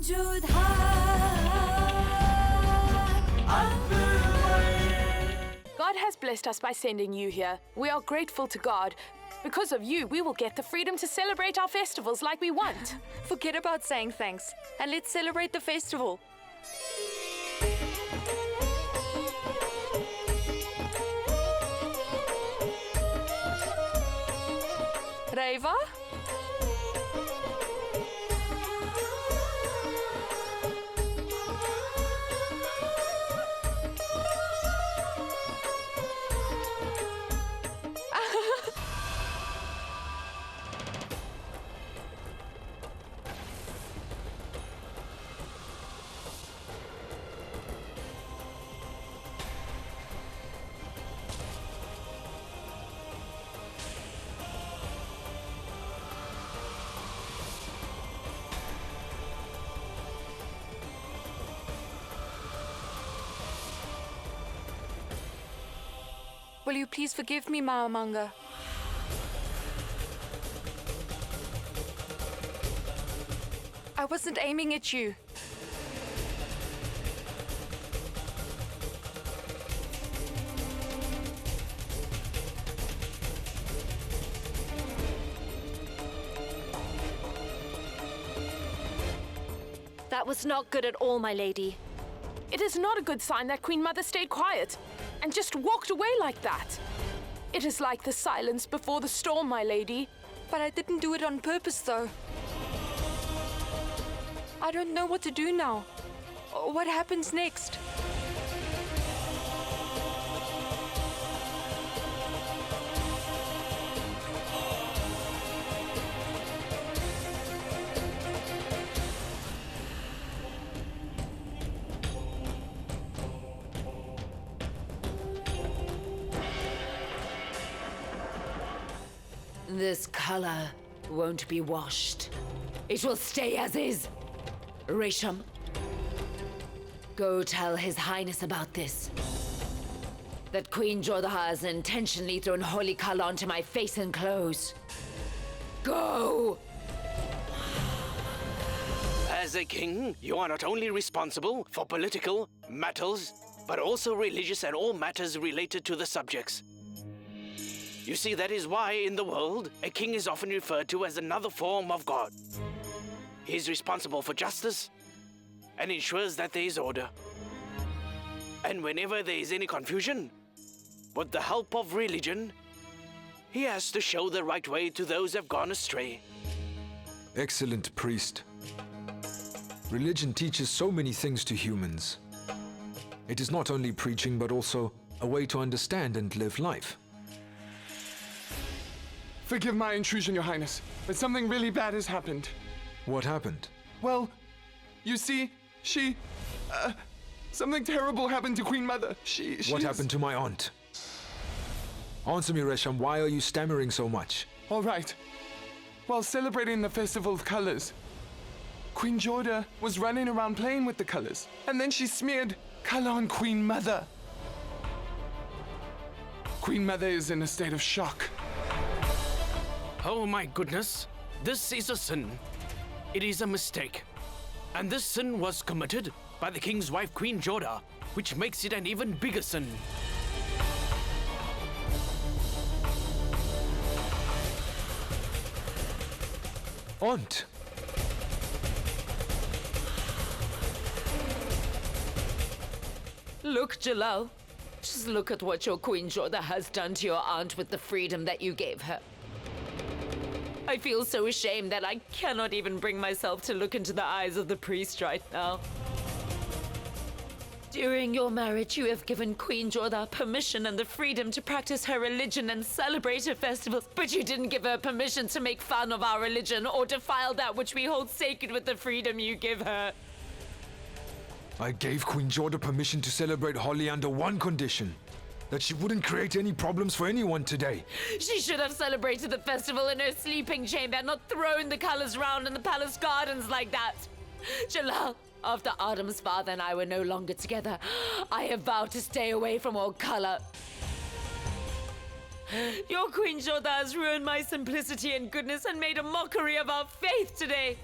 Jodha Akbar. God has blessed us by sending you here. We are grateful to God. Because of you, we will get the freedom to celebrate our festivals like we want. Forget about saying thanks and let's celebrate the festival. Reva? Will you please forgive me, Mahamanga? I wasn't aiming at you. That was not good at all, my lady. It is not a good sign that Queen Mother stayed quiet and just walked away like that. It is like the silence before the storm, my lady. But I didn't do it on purpose, though. I don't know what to do now. What happens next? This color won't be washed. It will stay as is. Resham, go tell His Highness about this. That Queen Jodha has intentionally thrown holy color onto my face and clothes. Go! As a king, you are not only responsible for political matters, but also religious and all matters related to the subjects. You see, that is why in the world, a king is often referred to as another form of God. He is responsible for justice and ensures that there is order. And whenever there is any confusion, with the help of religion, he has to show the right way to those who have gone astray. Excellent priest. Religion teaches so many things to humans. It is not only preaching, but also a way to understand and live life. Forgive my intrusion, Your Highness, but something really bad has happened. What happened? Well, you see, something terrible happened to Queen Mother. What happened to my aunt? Answer me, Resham, why are you stammering so much? All right. While celebrating the Festival of Colors, Queen Jodha was running around playing with the colors, and then she smeared color on Queen Mother. Queen Mother is in a state of shock. Oh my goodness, this is a sin. It is a mistake. And this sin was committed by the king's wife, Queen Jodha, which makes it an even bigger sin. Aunt! Look, Jalal. Just look at what your Queen Jodha has done to your aunt with the freedom that you gave her. I feel so ashamed that I cannot even bring myself to look into the eyes of the priest right now. During your marriage, you have given Queen Jodha permission and the freedom to practice her religion and celebrate her festivals, but you didn't give her permission to make fun of our religion or defile that which we hold sacred with the freedom you give her. I gave Queen Jodha permission to celebrate Holi under one condition. That she wouldn't create any problems for anyone today. She should have celebrated the festival in her sleeping chamber and not thrown the colors round in the palace gardens like that. Jalal, after Adam's father and I were no longer together, I have vowed to stay away from all color. Your Queen Jodha has ruined my simplicity and goodness and made a mockery of our faith today.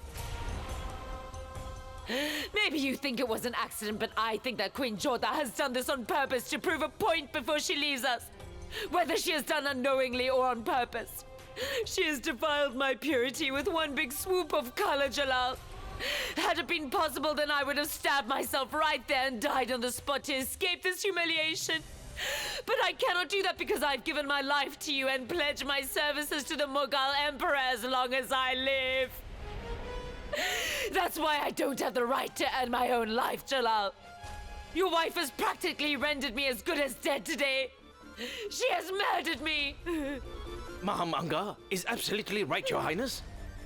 Maybe you think it was an accident, but I think that Queen Jodha has done this on purpose to prove a point before she leaves us. Whether she has done unknowingly or on purpose. She has defiled my purity with one big swoop of color, Jalal. Had it been possible, then I would have stabbed myself right there and died on the spot to escape this humiliation. But I cannot do that because I've given my life to you and pledged my services to the Mughal Emperor as long as I live. That's why I don't have the right to end my own life, Jalal. Your wife has practically rendered me as good as dead today. She has murdered me. Mahamanga is absolutely right, Your Highness.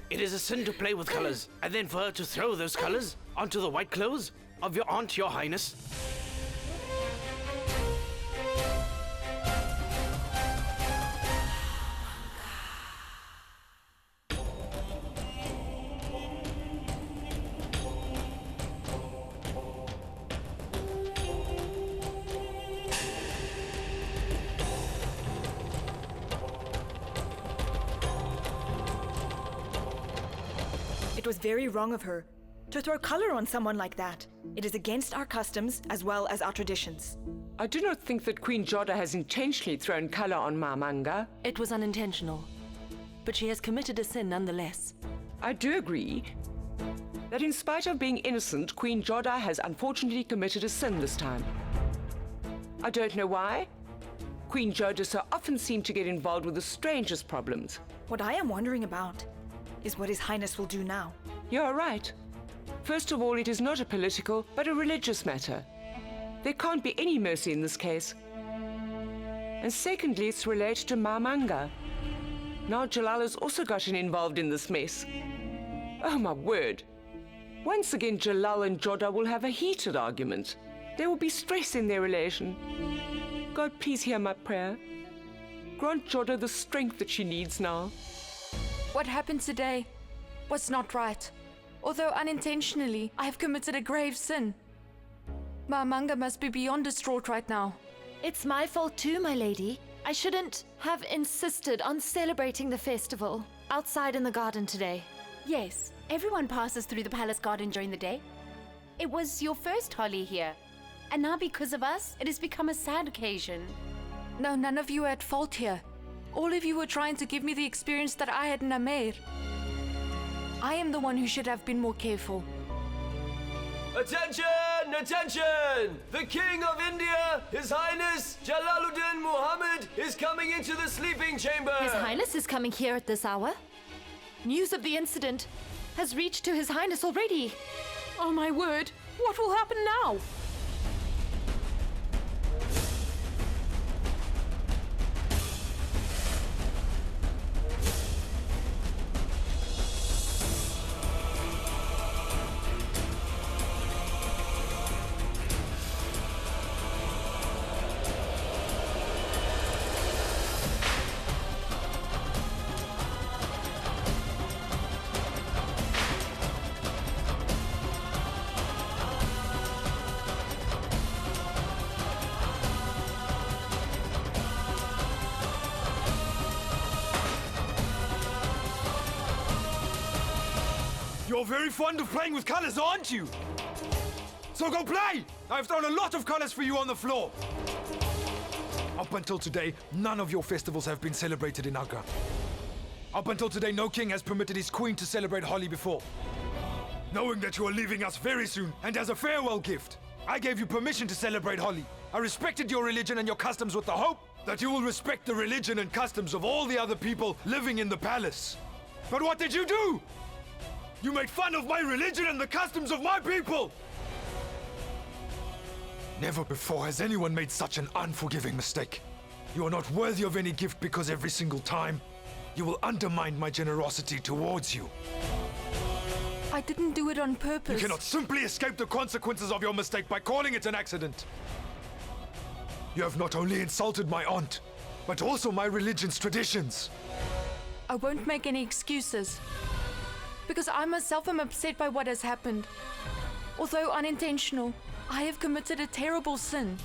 It is a sin to play with colors, and then for her to throw those colors onto the white clothes of your aunt, Your Highness. It was very wrong of her to throw color on someone like that. It is against our customs as well as our traditions. I do not think that Queen Jodha has intentionally thrown color on Mahamanga. It was unintentional, but she has committed a sin nonetheless. I do agree that in spite of being innocent, Queen Jodha has unfortunately committed a sin this time. I don't know why. Queen Jodha so often seemed to get involved with the strangest problems. What I am wondering about is what His Highness will do now. You're right. First of all, it is not a political, but a religious matter. There can't be any mercy in this case. And secondly, it's related to Mahamanga. Now Jalal has also gotten involved in this mess. Oh my word. Once again, Jalal and Jodha will have a heated argument. There will be stress in their relation. God, please hear my prayer. Grant Jodha the strength that she needs now. What happened today was not right. Although unintentionally, I have committed a grave sin. Mahamanga must be beyond distraught right now. It's my fault too, my lady. I shouldn't have insisted on celebrating the festival outside in the garden today. Yes, everyone passes through the palace garden during the day. It was your first Holi here. And now because of us, it has become a sad occasion. No, none of you are at fault here. All of you were trying to give me the experience that I had in Amer. I am the one who should have been more careful. Attention! Attention! The King of India, His Highness Jalaluddin Muhammad, is coming into the sleeping chamber. His Highness is coming here at this hour. News of the incident has reached to His Highness already. Oh my word, what will happen now? You're very fond of playing with colors, aren't you? So go play! I've thrown a lot of colors for you on the floor. Up until today, none of your festivals have been celebrated in Agra. Up until today, no king has permitted his queen to celebrate Holi before. Knowing that you are leaving us very soon, and as a farewell gift, I gave you permission to celebrate Holi. I respected your religion and your customs with the hope that you will respect the religion and customs of all the other people living in the palace. But what did you do? You made fun of my religion and the customs of my people! Never before has anyone made such an unforgiving mistake. You are not worthy of any gift because every single time, you will undermine my generosity towards you. I didn't do it on purpose. You cannot simply escape the consequences of your mistake by calling it an accident. You have not only insulted my aunt, but also my religion's traditions. I won't make any excuses. Because I myself am upset by what has happened. Although unintentional, I have committed a terrible sin.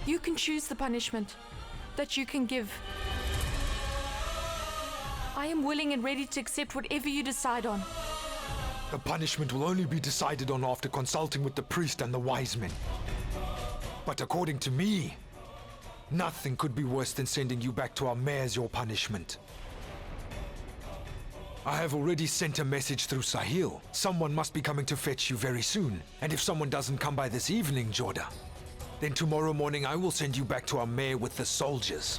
You can choose the punishment that you can give. I am willing and ready to accept whatever you decide on. The punishment will only be decided on after consulting with the priest and the wise men. But according to me, nothing could be worse than sending you back to our mayor as your punishment. I have already sent a message through Sahil. Someone must be coming to fetch you very soon. And if someone doesn't come by this evening, Jodha, then tomorrow morning I will send you back to our mayor with the soldiers.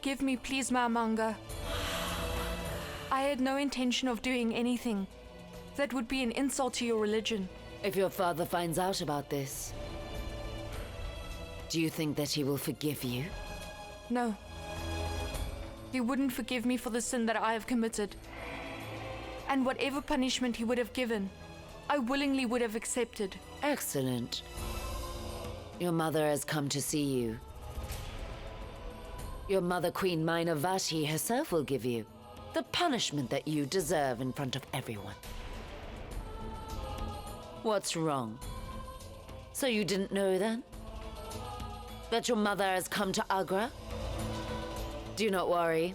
Forgive me, please, Ma'amanga. I had no intention of doing anything that would be an insult to your religion. If your father finds out about this, do you think that he will forgive you? No. He wouldn't forgive me for the sin that I have committed. And whatever punishment he would have given, I willingly would have accepted. Excellent. Your mother has come to see you. Your mother, Queen Mainavati herself, will give you the punishment that you deserve in front of everyone. What's wrong? So you didn't know then? That your mother has come to Agra? Do not worry.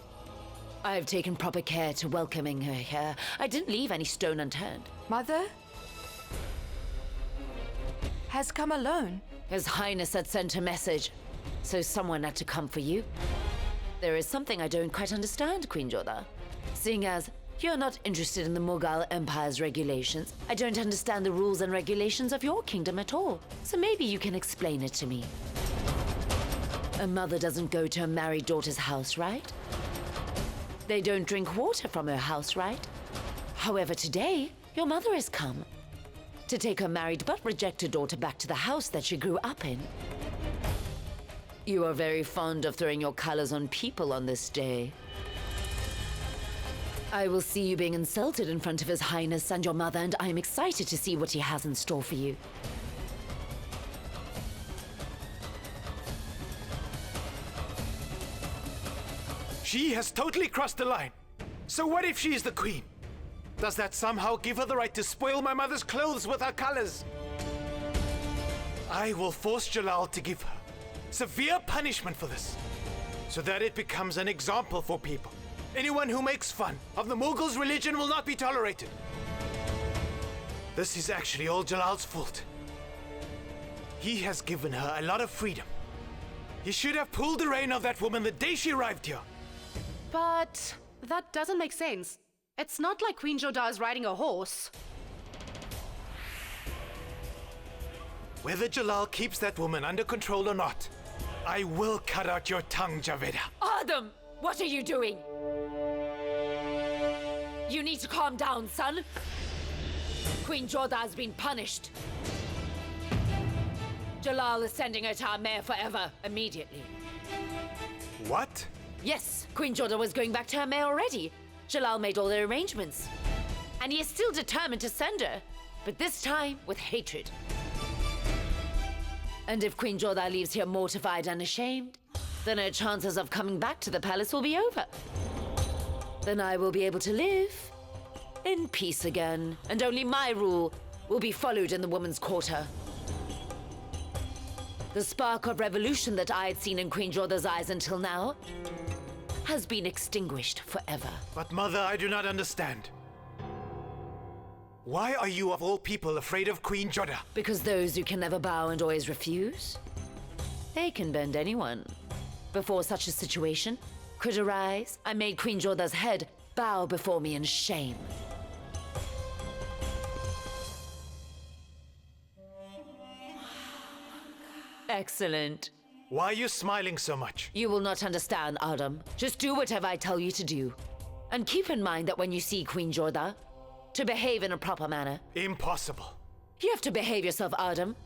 I have taken proper care to welcoming her here. I didn't leave any stone unturned. Mother? Has come alone? His Highness had sent a message, so someone had to come for you. There is something I don't quite understand, Queen Jodha. Seeing as you're not interested in the Mughal Empire's regulations, I don't understand the rules and regulations of your kingdom at all. So maybe you can explain it to me. A mother doesn't go to a married daughter's house, right? They don't drink water from her house, right? However, today, your mother has come to take her married but rejected daughter back to the house that she grew up in. You are very fond of throwing your colors on people on this day. I will see you being insulted in front of His Highness and your mother, and I am excited to see what he has in store for you. She has totally crossed the line. So what if she is the queen? Does that somehow give her the right to spoil my mother's clothes with her colors? I will force Jalal to give her severe punishment for this, so that it becomes an example for people. Anyone who makes fun of the Mughals' religion will not be tolerated. This is actually all Jalal's fault. He has given her a lot of freedom. He should have pulled the rein of that woman the day she arrived here. But that doesn't make sense. It's not like Queen Jodha is riding a horse. Whether Jalal keeps that woman under control or not, I will cut out your tongue, Javeda. Adam, what are you doing? You need to calm down, son. Queen Jodha has been punished. Jalal is sending her to our mayor forever, immediately. What? Yes, Queen Jodha was going back to her mayor already. Jalal made all the arrangements. And he is still determined to send her, but this time with hatred. And if Queen Jodha leaves here mortified and ashamed, then her chances of coming back to the palace will be over. Then I will be able to live in peace again, and only my rule will be followed in the woman's quarter. The spark of revolution that I had seen in Queen Jodha's eyes until now has been extinguished forever. But Mother, I do not understand. Why are you of all people afraid of Queen Jodha? Because those who can never bow and always refuse, they can bend anyone. Before such a situation could arise, I made Queen Jodha's head bow before me in shame. Excellent. Why are you smiling so much? You will not understand, Adam. Just do whatever I tell you to do. And keep in mind that when you see Queen Jodha, to behave in a proper manner. Impossible. You have to behave yourself, Adam.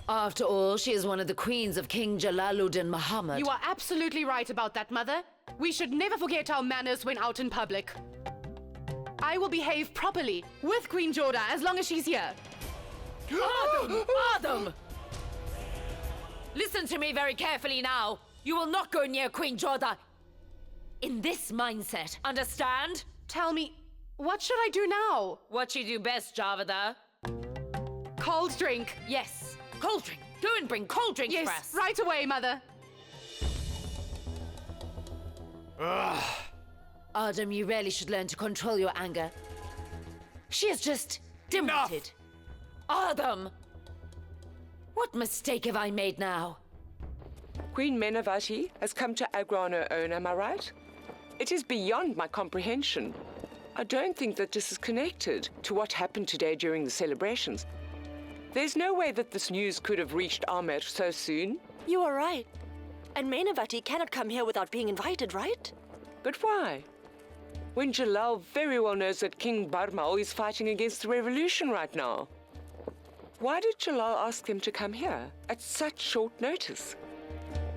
After all, she is one of the queens of King Jalaluddin Muhammad. You are absolutely right about that, Mother. We should never forget our manners when out in public. I will behave properly with Queen Jodha as long as she's here. Adam! Adam! Listen to me very carefully now. You will not go near Queen Jodha in this mindset. Understand? Tell me, what should I do now? What you do best, Javada. Cold drink. Yes, cold drink. Go and bring cold drinks for us. Yes, right away, Mother. Adam, you really should learn to control your anger. She is just demented. Adam! What mistake have I made now? Queen Menavati has come to Agra on her own, am I right? It is beyond my comprehension. I don't think that this is connected to what happened today during the celebrations. There's no way that this news could have reached Amer so soon. You are right. And Menavati cannot come here without being invited, right? But why? When Jalal very well knows that King Barmal is fighting against the revolution right now. Why did Jalal ask him to come here at such short notice?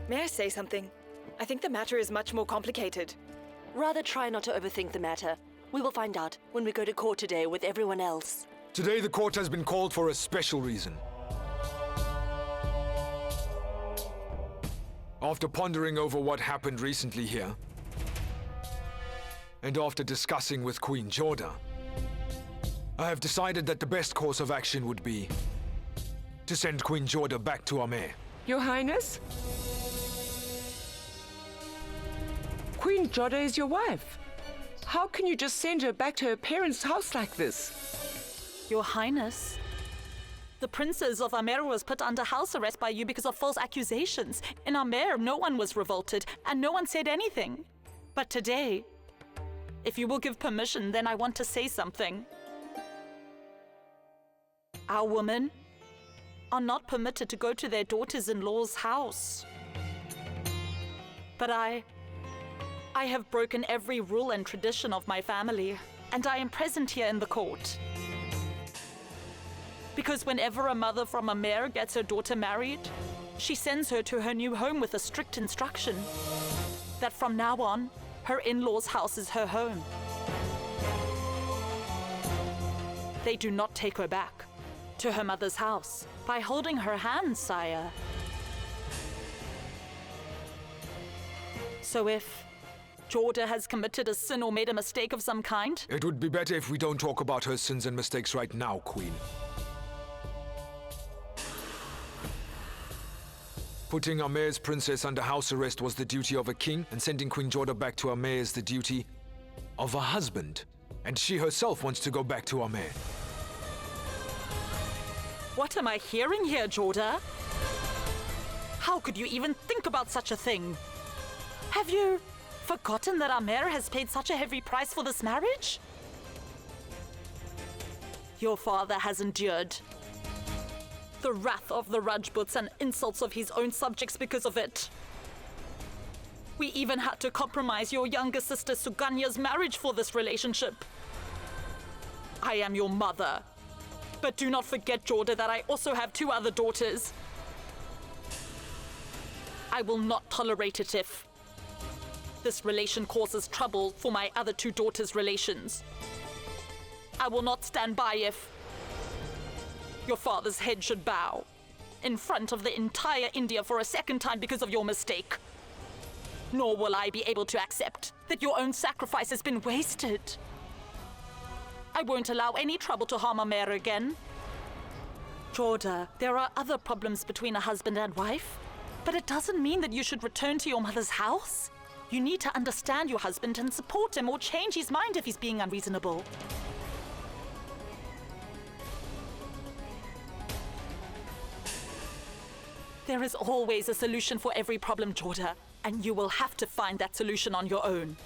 May I say something? I think the matter is much more complicated. Rather try not to overthink the matter. We will find out when we go to court today with everyone else. Today the court has been called for a special reason. After pondering over what happened recently here, and after discussing with Queen Jodha, I have decided that the best course of action would be to send Queen Jodha back to Amer. Your Highness? Queen Jodha is your wife. How can you just send her back to her parents' house like this? Your Highness, the Princess of Amer was put under house arrest by you because of false accusations. In Amer, no one was revolted, and no one said anything. But today, if you will give permission, then I want to say something. Our women are not permitted to go to their daughters-in-law's house. But I have broken every rule and tradition of my family, and I am present here in the court. Because whenever a mother from Amer gets her daughter married, she sends her to her new home with a strict instruction that from now on, her in-laws' house is her home. They do not take her back to her mother's house by holding her hand, sire. So if Jodha has committed a sin or made a mistake of some kind, it would be better if we don't talk about her sins and mistakes right now, Queen. Putting Amer's princess under house arrest was the duty of a king, and sending Queen Jodha back to Amer is the duty of a husband. And she herself wants to go back to Amer. what am I hearing here, Jodha? How could you even think about such a thing? Have you forgotten that Amer has paid such a heavy price for this marriage? Your father has endured the wrath of the Rajputs and insults of his own subjects because of it. We even had to compromise your younger sister Suganya's marriage for this relationship. I am your mother. But do not forget, Jodha, that I also have 2 other daughters. I will not tolerate it if this relation causes trouble for my other 2 daughters' relations. I will not stand by if your father's head should bow in front of the entire India for a second time because of your mistake. Nor will I be able to accept that your own sacrifice has been wasted. I won't allow any trouble to harm Amer again. Jodha, there are other problems between a husband and wife, but it doesn't mean that you should return to your mother's house. You need to understand your husband and support him or change his mind if he's being unreasonable. There is always a solution for every problem, Jodha, and you will have to find that solution on your own.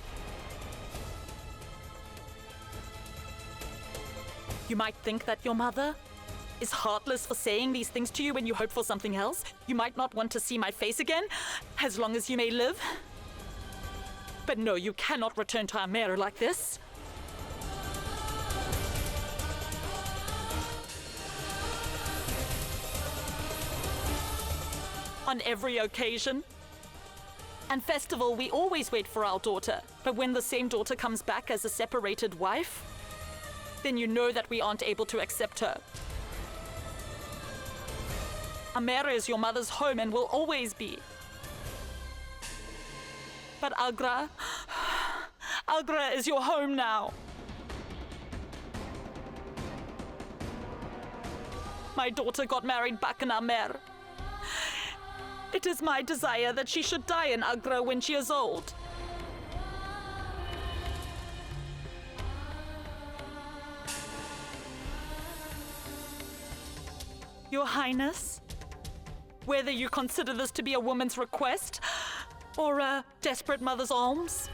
You might think that your mother is heartless for saying these things to you when you hope for something else. You might not want to see my face again, as long as you may live. But no, you cannot return to Amer like this. On every occasion and festival, we always wait for our daughter. But when the same daughter comes back as a separated wife, then you know that we aren't able to accept her. Amer is your mother's home and will always be. But Agra is your home now. My daughter got married back in Amer. It is my desire that she should die in Agra when she is old. Your Highness, whether you consider this to be a woman's request or a desperate mother's alms,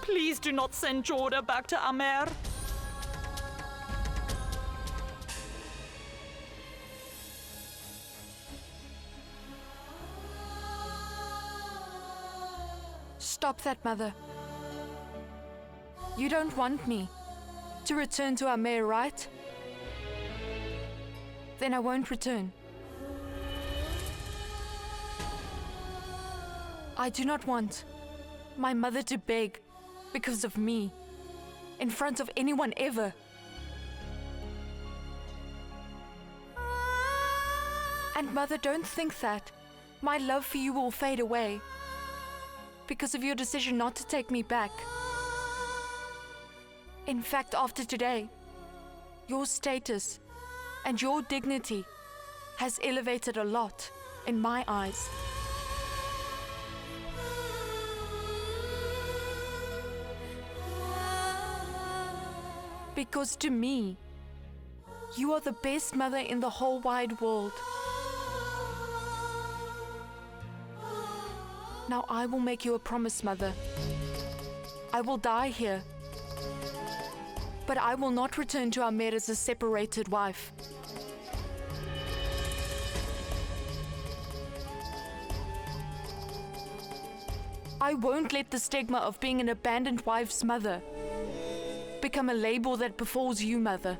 please do not send Jodha back to Amer. Stop that, Mother. You don't want me to return to Amer, right? Then I won't return. I do not want my mother to beg because of me in front of anyone ever. And Mother, don't think that my love for you will fade away because of your decision not to take me back. In fact, after today, your status and your dignity has elevated a lot in my eyes. Because to me, you are the best mother in the whole wide world. Now I will make you a promise, Mother. I will die here, but I will not return to Amer as a separated wife. I won't let the stigma of being an abandoned wife's mother become a label that befalls you, Mother.